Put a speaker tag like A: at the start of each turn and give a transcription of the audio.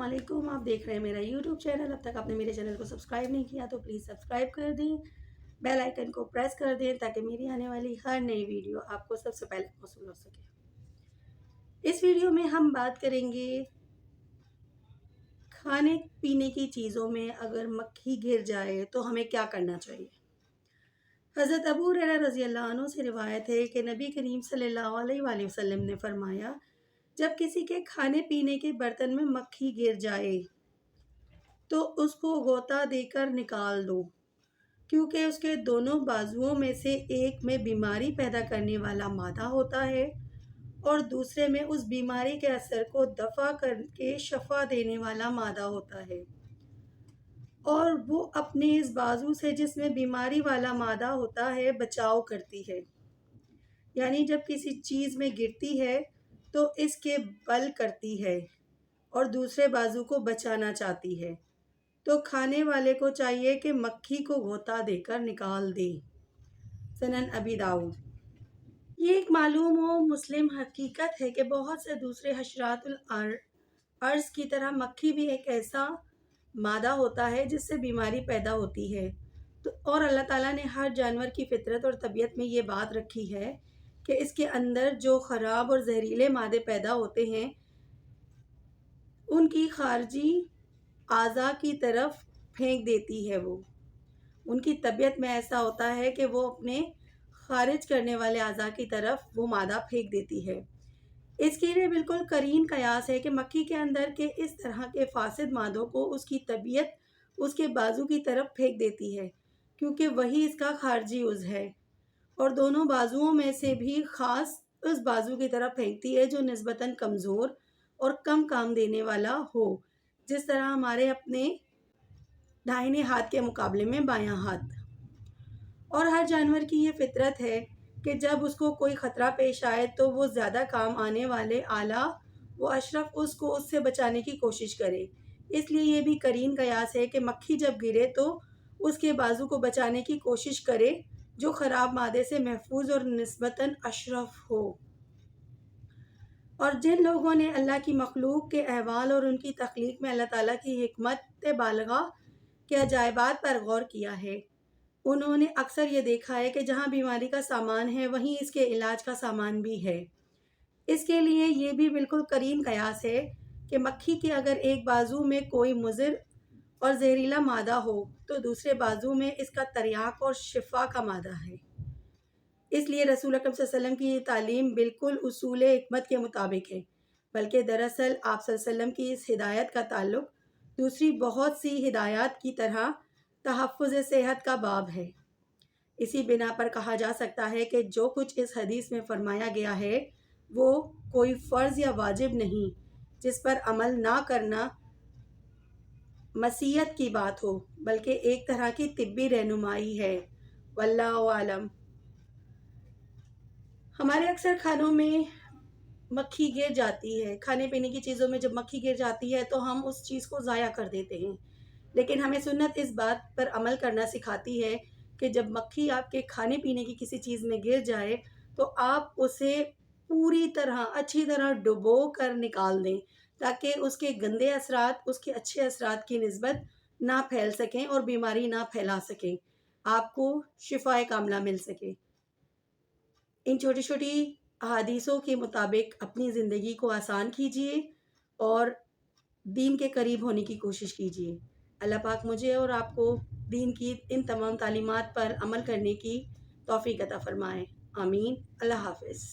A: علیکم، آپ دیکھ رہے ہیں میرا یوٹیوب چینل۔ اب تک آپ نے میرے چینل کو سبسکرائب نہیں کیا تو پلیز سبسکرائب کر دیں، بیل آئیکن کو پریس کر دیں تاکہ میری آنے والی ہر نئی ویڈیو آپ کو سب سے پہلے موصول ہو سکے۔ اس ویڈیو میں ہم بات کریں گے کھانے پینے کی چیزوں میں اگر مکھی گر جائے تو ہمیں کیا کرنا چاہیے۔ حضرت ابو ہریرہ رضی اللہ عنہ سے روایت ہے کہ نبی کریم صلی اللہ علیہ وآلہ وسلم نے فرمایا، جب کسی کے کھانے پینے کے برتن میں مکھی گر جائے تو اس کو غوطہ دے کر نکال دو، کیونکہ اس کے دونوں بازوؤں میں سے ایک میں بیماری پیدا کرنے والا مادہ ہوتا ہے اور دوسرے میں اس بیماری کے اثر کو دفع کر کے شفا دینے والا مادہ ہوتا ہے، اور وہ اپنے اس بازو سے جس میں بیماری والا مادہ ہوتا ہے بچاؤ کرتی ہے۔ یعنی جب کسی چیز میں گرتی ہے تو اس کے بل کرتی ہے اور دوسرے بازو کو بچانا چاہتی ہے، تو کھانے والے کو چاہیے کہ مکھی کو غوطہ دے کر نکال دے۔ سنن ابی داؤد۔ یہ ایک معلوم و مسلم حقیقت ہے کہ بہت سے دوسرے حشرات الارض کی طرح مکھی بھی ایک ایسا مادہ ہوتا ہے جس سے بیماری پیدا ہوتی ہے، اور اللہ تعالیٰ نے ہر جانور کی فطرت اور طبیعت میں یہ بات رکھی ہے کہ اس کے اندر جو خراب اور زہریلے مادے پیدا ہوتے ہیں ان کی خارجی اعضاء کی طرف پھینک دیتی ہے۔ وہ ان کی طبیعت میں ایسا ہوتا ہے کہ وہ اپنے خارج کرنے والے اعضاء کی طرف وہ مادہ پھینک دیتی ہے۔ اس کے لیے بالکل قرین قیاس ہے کہ مکھی کے اندر کے اس طرح کے فاسد مادوں کو اس کی طبیعت اس کے بازو کی طرف پھینک دیتی ہے، کیونکہ وہی اس کا خارجی عضو ہے، اور دونوں بازوؤں میں سے بھی خاص اس بازو کی طرف پھینکتی ہے جو نسبتاً کمزور اور کم کام دینے والا ہو، جس طرح ہمارے اپنے دائیں ہاتھ کے مقابلے میں بایاں ہاتھ۔ اور ہر جانور کی یہ فطرت ہے کہ جب اس کو کوئی خطرہ پیش آئے تو وہ زیادہ کام آنے والے اعلیٰ و اشرف اس کو اس سے بچانے کی کوشش کرے۔ اس لیے یہ بھی قرین قیاس ہے کہ مکھی جب گرے تو اس کے بازو کو بچانے کی کوشش کرے جو خراب مادے سے محفوظ اور نسبتاً اشرف ہو۔ اور جن لوگوں نے اللہ کی مخلوق کے احوال اور ان کی تخلیق میں اللہ تعالیٰ کی حکمت بالغہ کے عجائبات پر غور کیا ہے، انہوں نے اکثر یہ دیکھا ہے کہ جہاں بیماری کا سامان ہے وہیں اس کے علاج کا سامان بھی ہے۔ اس کے لیے یہ بھی بالکل قرین قیاس ہے کہ مکھی کے اگر ایک بازو میں کوئی مضر اور زہریلا مادہ ہو تو دوسرے بازو میں اس کا تریاق اور شفا کا مادہ ہے۔ اس لیے رسول اکرم صلی اللہ علیہ وسلم کی یہ تعلیم بالکل اصول حکمت کے مطابق ہے، بلکہ دراصل آپ صلی اللہ علیہ وسلم کی اس ہدایت کا تعلق دوسری بہت سی ہدایات کی طرح تحفظ صحت کا باب ہے۔ اسی بنا پر کہا جا سکتا ہے کہ جو کچھ اس حدیث میں فرمایا گیا ہے وہ کوئی فرض یا واجب نہیں جس پر عمل نہ کرنا مسیت کی بات ہو، بلکہ ایک طرح کی طبی رہنمائی ہے۔ واللہ عالم۔ ہمارے اکثر کھانوں میں مکھی گر جاتی ہے، کھانے پینے کی چیزوں میں جب مکھی گر جاتی ہے تو ہم اس چیز کو ضائع کر دیتے ہیں، لیکن ہمیں سنت اس بات پر عمل کرنا سکھاتی ہے کہ جب مکھی آپ کے کھانے پینے کی کسی چیز میں گر جائے تو آپ اسے پوری طرح اچھی طرح ڈبو کر نکال دیں تاکہ اس کے گندے اثرات اس کے اچھے اثرات کی نسبت نہ پھیل سکیں اور بیماری نہ پھیلا سکیں، آپ کو شفائے کاملہ مل سکے۔ ان چھوٹی چھوٹی احادیثوں کے مطابق اپنی زندگی کو آسان کیجیے اور دین کے قریب ہونے کی کوشش کیجیے۔ اللہ پاک مجھے اور آپ کو دین کی ان تمام تعلیمات پر عمل کرنے کی توفیق عطا فرمائے۔ آمین۔ اللہ حافظ۔